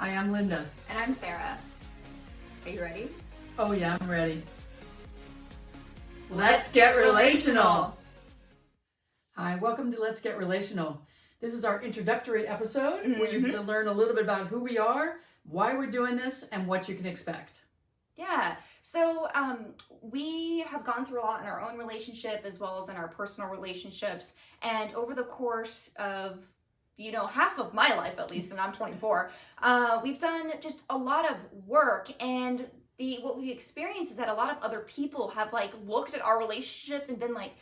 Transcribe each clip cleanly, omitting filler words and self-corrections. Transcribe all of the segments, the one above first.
Hi, I'm Linda. And I'm Sarah. Are you ready? Oh yeah, I'm ready. Let's get relational. Hi, welcome to Let's Get Relational. This is our introductory episode where you get to learn a little bit about who we are, why we're doing this, and what you can expect. Yeah. So we have gone through a lot in our own relationship as well as in our personal relationships. And over the course of, half of my life at least, and I'm 24, we've done just a lot of work. And what we've experienced is that a lot of other people have looked at our relationship and been like,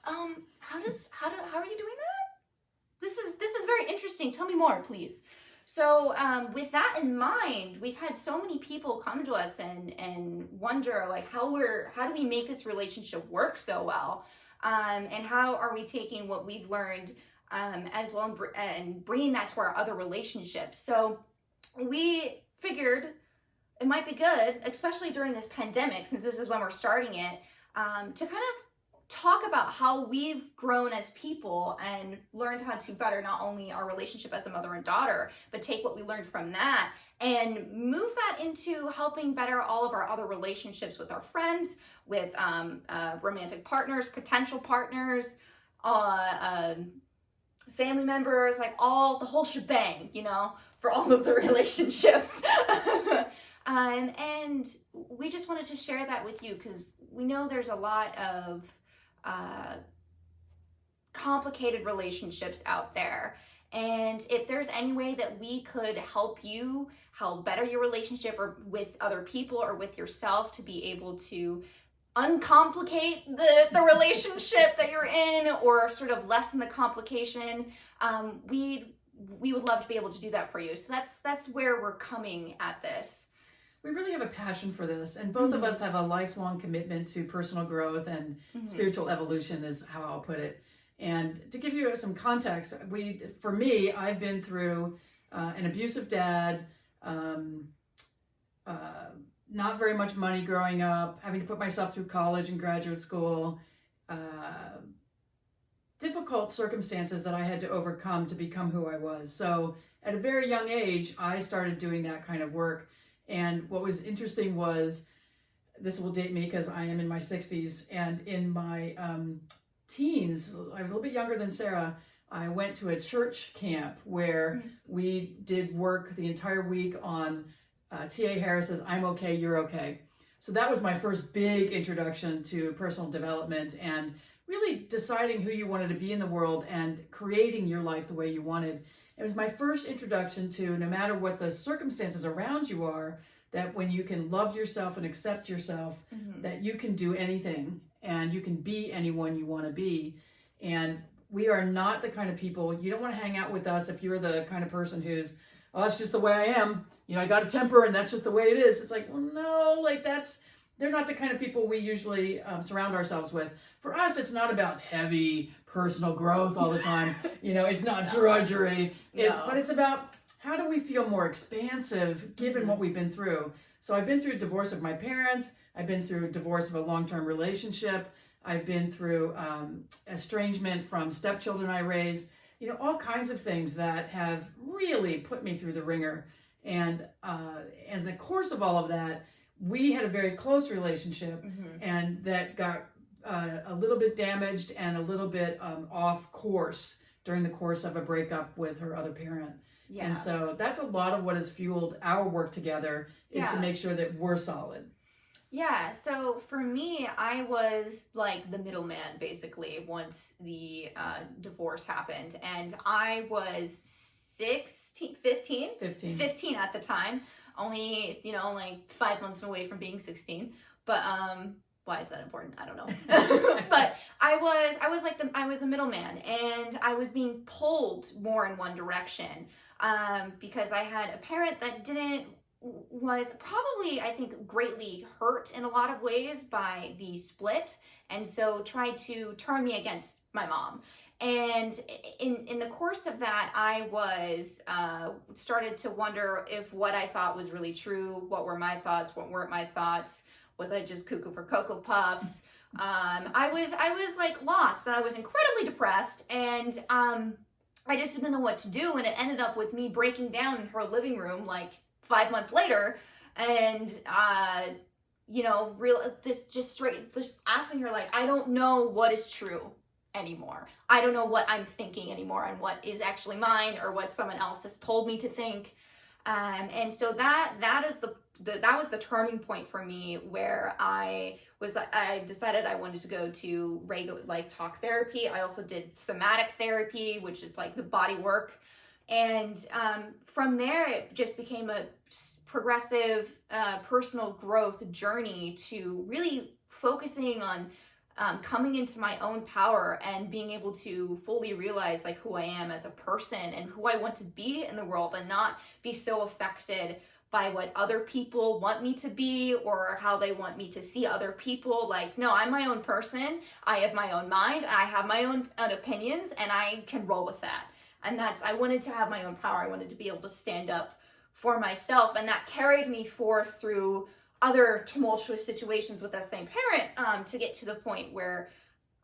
how are you doing that? This is very interesting. Tell me more, please. So with that in mind, we've had so many people come to us and wonder how do we make this relationship work so well, and how are we taking what we've learned as well and bringing that to our other relationships. So we figured it might be good, especially during this pandemic, since this is when we're starting it, to kind of talk about how we've grown as people and learned how to better not only our relationship as a mother and daughter, but take what we learned from that and move that into helping better all of our other relationships with our friends, with romantic partners, potential partners, family members, the whole shebang, for all of the relationships. And we just wanted to share that with you because we know there's a lot of complicated relationships out there. And if there's any way that we could help you better your relationship or with other people or with yourself to be able to uncomplicate the relationship that you're in or sort of lessen the complication, we would love to be able to do that for you. So that's where we're coming at this. We really have a passion for this, and both of us have a lifelong commitment to personal growth and spiritual evolution is how I'll put it. And to give you some context, for me, I've been through an abusive dad, not very much money growing up, having to put myself through college and graduate school, difficult circumstances that I had to overcome to become who I was. So at a very young age, I started doing that kind of work. And what was interesting was, this will date me because I am in my 60s, and in my teens, I was a little bit younger than Sarah, I went to a church camp where we did work the entire week on T.A. Harris's I'm Okay, You're Okay. So that was my first big introduction to personal development and really deciding who you wanted to be in the world and creating your life the way you wanted. It was my first introduction to, no matter what the circumstances around you are, that when you can love yourself and accept yourself, that you can do anything and you can be anyone you want to be. And we are not the kind of people, you don't want to hang out with us if you're the kind of person who's, oh, that's just the way I am. I got a temper and that's just the way it is. It's like, well, no, they're not the kind of people we usually surround ourselves with. For us, it's not about heavy personal growth all the time. It's not drudgery. But it's about how do we feel more expansive given what we've been through. So I've been through a divorce of my parents. I've been through a divorce of a long-term relationship. I've been through estrangement from stepchildren I raised. All kinds of things that have really put me through the ringer. And as a course of all of that, we had a very close relationship, and that got a little bit damaged and a little bit off course during the course of a breakup with her other parent. Yeah. And so that's a lot of what has fueled our work together is to make sure that we're solid. Yeah, so for me, I was the middleman basically once the divorce happened, and I was 15 at the time, only 5 months away from being 16, but why is that important? I don't know. But I was a middleman, and I was being pulled more in one direction because I had a parent that was probably, I think, greatly hurt in a lot of ways by the split, and so tried to turn me against my mom. And in the course of that, I was started to wonder if what I thought was really true, what were my thoughts, what weren't my thoughts. Was I just cuckoo for Cocoa Puffs? I was like lost, and I was incredibly depressed. And I just didn't know what to do, and it ended up with me breaking down in her living room like 5 months later, and just asking her, like, I don't know what is true anymore. I don't know what I'm thinking anymore, and what is actually mine or what someone else has told me to think. And so that was the turning point for me, where I decided I wanted to go to regular, like, talk therapy. I also did somatic therapy, which is like the body work. And from there, it just became a progressive personal growth journey to really focusing on coming into my own power and being able to fully realize, like, who I am as a person and who I want to be in the world, and not be so affected by what other people want me to be or how they want me to see other people. Like, no, I'm my own person. I have my own mind. I have my own opinions, and I can roll with that. And I wanted to have my own power. I wanted to be able to stand up for myself. And that carried me forth through other tumultuous situations with that same parent, to get to the point where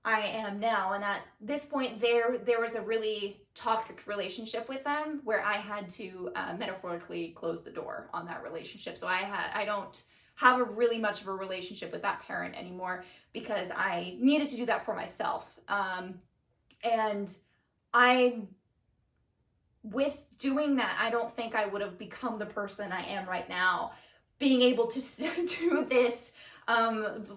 I am now. And at this point, there was a really toxic relationship with them, where I had to metaphorically close the door on that relationship. So I don't have a really much of a relationship with that parent anymore, because I needed to do that for myself. And with doing that, I don't think I would have become the person I am right now, being able to do this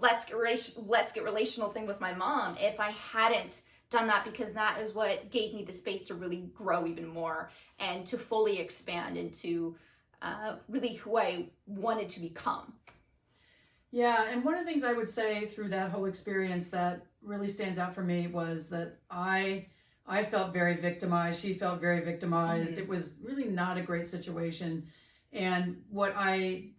let's get relational thing with my mom, if I hadn't done that, because that is what gave me the space to really grow even more and to fully expand into really who I wanted to become. Yeah, and one of the things I would say through that whole experience that really stands out for me was that I felt very victimized. She felt very victimized. Mm-hmm. It was really not a great situation. And what I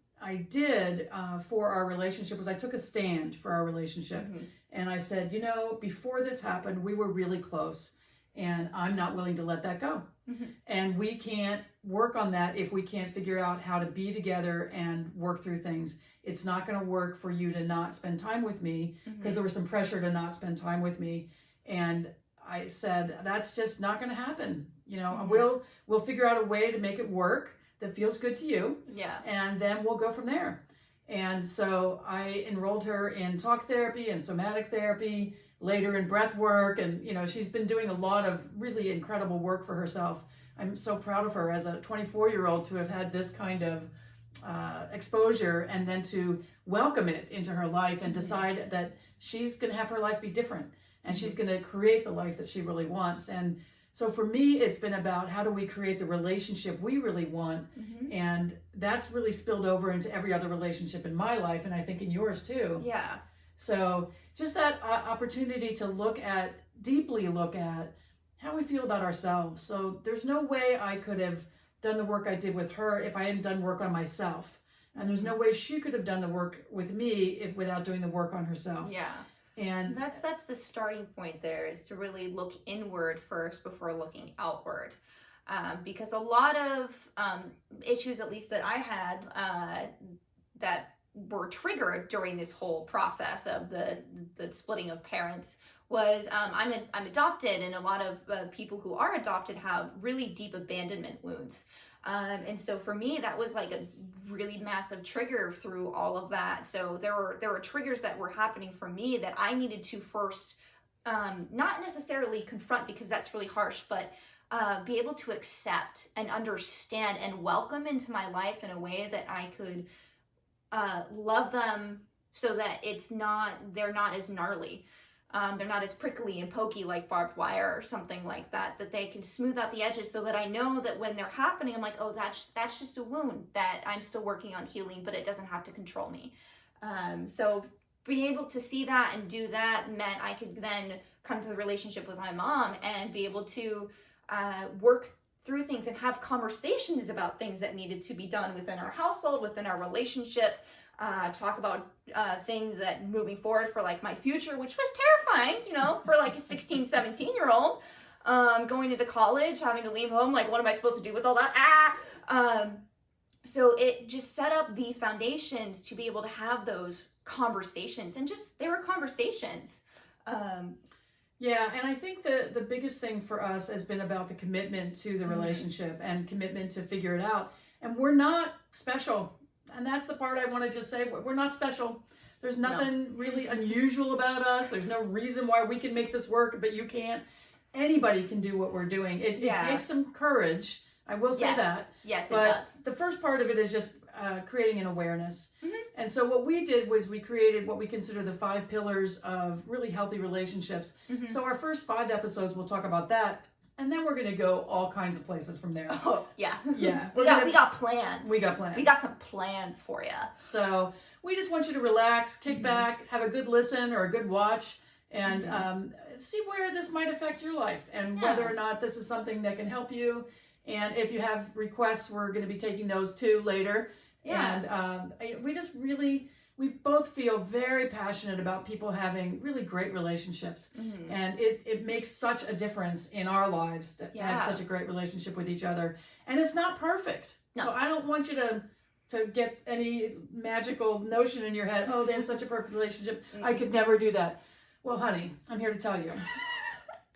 did for our relationship was I took a stand for our relationship. Mm-hmm. And I said, before this happened, we were really close, and I'm not willing to let that go. Mm-hmm. And we can't work on that if we can't figure out how to be together and work through things. It's not going to work for you to not spend time with me, because mm-hmm. there was some pressure to not spend time with me. And I said, that's just not going to happen. Mm-hmm. We'll figure out a way to make it work that feels good to you. Yeah. And then we'll go from there. And so I enrolled her in talk therapy and somatic therapy, later in breath work. And, she's been doing a lot of really incredible work for herself. I'm so proud of her as a 24-year-old to have had this kind of exposure, and then to welcome it into her life and decide that she's going to have her life be different, and she's going to create the life that she really wants. And so for me, it's been about how do we create the relationship we really want. Mm-hmm. And that's really spilled over into every other relationship in my life, and I think in yours too. Yeah. So just that opportunity to deeply look at how we feel about ourselves. So there's no way I could have done the work I did with her if I hadn't done work on myself. And there's no way she could have done the work with me without doing the work on herself. Yeah. And that's the starting point there, is to really look inward first before looking outward. Because a lot of issues, at least that I had, that were triggered during this whole process of the splitting of parents, was I'm adopted, and a lot of people who are adopted have really deep abandonment wounds. And so for me, that was like a really massive trigger through all of that. So there were triggers that were happening for me that I needed to first, not necessarily confront, because that's really harsh, but be able to accept and understand and welcome into my life in a way that I could love them, so that they're not as gnarly. They're not as prickly and pokey like barbed wire or something like that, that they can smooth out the edges, so that I know that when they're happening, I'm like, oh, that's just a wound that I'm still working on healing, but it doesn't have to control me. So being able to see that and do that meant I could then come to the relationship with my mom and be able to work through things and have conversations about things that needed to be done within our household, within our relationship. Talk about things that moving forward for like my future, which was terrifying, for like a 16, 17-year-old, going into college, having to leave home. Like, what am I supposed to do with all that? So it just set up the foundations to be able to have those conversations, and they were conversations. Yeah, and I think the biggest thing for us has been about the commitment to the relationship and commitment to figure it out. And we're not special. And that's the part I want to just say. We're not special. There's nothing really unusual about us. There's no reason why we can make this work, but you can't. Anybody can do what we're doing. It takes some courage. I will say that. Yes, but it does. The first part of it is just creating an awareness. Mm-hmm. And so what we did was we created what we consider the 5 pillars of really healthy relationships. Mm-hmm. So our first 5 episodes, we'll talk about that. And then we're going to go all kinds of places from there. Oh, yeah. Yeah. We got plans. We got plans. We got some plans for you. So we just want you to relax, kick back, have a good listen or a good watch, and see where this might affect your life and whether or not this is something that can help you. And if you have requests, we're going to be taking those too later. Yeah. And we both feel very passionate about people having really great relationships. Mm-hmm. And it makes such a difference in our lives to have such a great relationship with each other. And it's not perfect. No. So I don't want you to get any magical notion in your head, oh, there's such a perfect relationship. Mm-hmm. I could never do that. Well, honey, I'm here to tell you.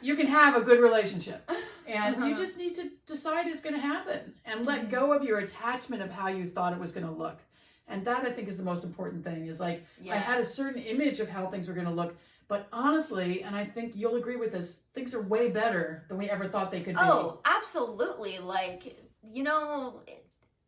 You can have a good relationship. And you just need to decide it's going to happen and let go of your attachment of how you thought it was going to look. And that, I think, is the most important thing, is like, I had a certain image of how things were going to look. But honestly, and I think you'll agree with this, things are way better than we ever thought they could be. Oh, absolutely. Like,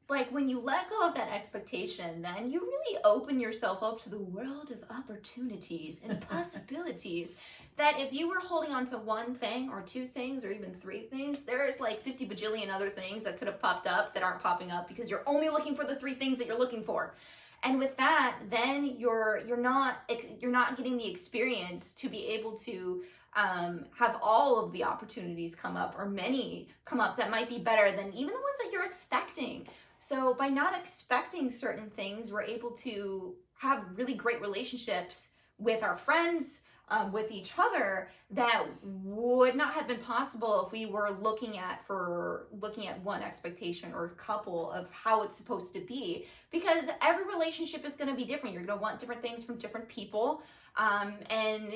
like when you let go of that expectation, then you really open yourself up to the world of opportunities and possibilities. That if you were holding on to one thing or 2 things or even 3 things, there's like 50 bajillion other things that could have popped up that aren't popping up because you're only looking for the 3 things that you're looking for. And with that, then you're not getting the experience to be able to have all of the opportunities come up, or many come up that might be better than even the ones that you're expecting. So by not expecting certain things, we're able to have really great relationships with our friends, with each other, that would not have been possible if we were looking at one expectation or a couple of how it's supposed to be, because every relationship is going to be different. You're going to want different things from different people, and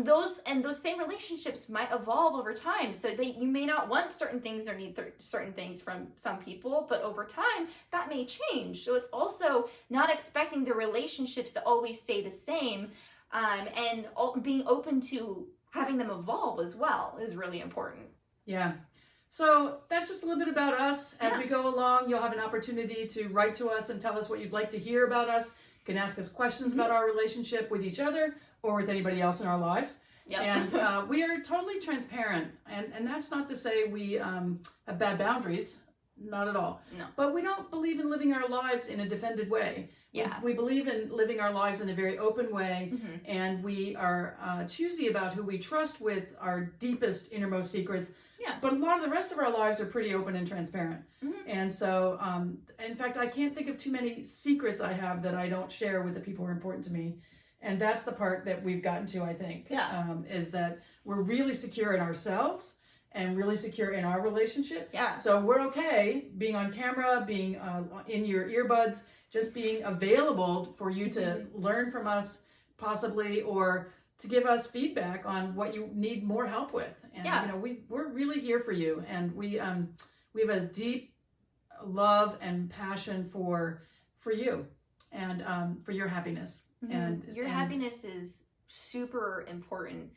those same relationships might evolve over time, so that you may not want certain things or need certain things from some people, but over time that may change. So it's also not expecting the relationships to always stay the same. And being open to having them evolve as well is really important. Yeah. So that's just a little bit about us. As we go along, you'll have an opportunity to write to us and tell us what you'd like to hear about us. You can ask us questions about our relationship with each other or with anybody else in our lives. Yep. And we are totally transparent. And that's not to say we have bad boundaries. Not at all. No. But we don't believe in living our lives in a defended way. Yeah. We believe in living our lives in a very open way, and we are choosy about who we trust with our deepest, innermost secrets. Yeah. But a lot of the rest of our lives are pretty open and transparent. Mm-hmm. And so, in fact, I can't think of too many secrets I have that I don't share with the people who are important to me. And that's the part that we've gotten to, I think, is that we're really secure in ourselves and really secure in our relationship. Yeah. So we're okay being on camera, being in your earbuds, just being available for you to learn from us, possibly, or to give us feedback on what you need more help with. And we're really here for you, and we have a deep love and passion for you and for your happiness. Mm-hmm. And your happiness is super important.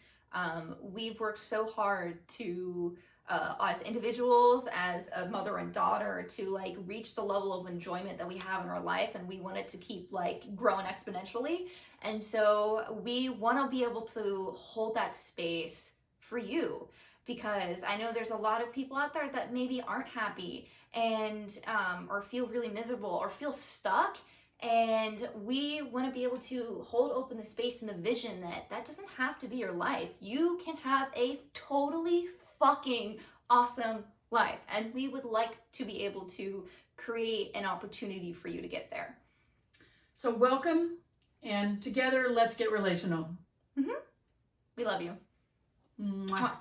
We've worked so hard to, as individuals, as a mother and daughter, to like reach the level of enjoyment that we have in our life, and we want it to keep like growing exponentially. And so we want to be able to hold that space for you, because I know there's a lot of people out there that maybe aren't happy and or feel really miserable or feel stuck. And we want to be able to hold open the space and the vision that doesn't have to be your life. You can have a totally fucking awesome life. And we would like to be able to create an opportunity for you to get there. So welcome, and together, let's get relational. Mm-hmm. We love you. Mwah.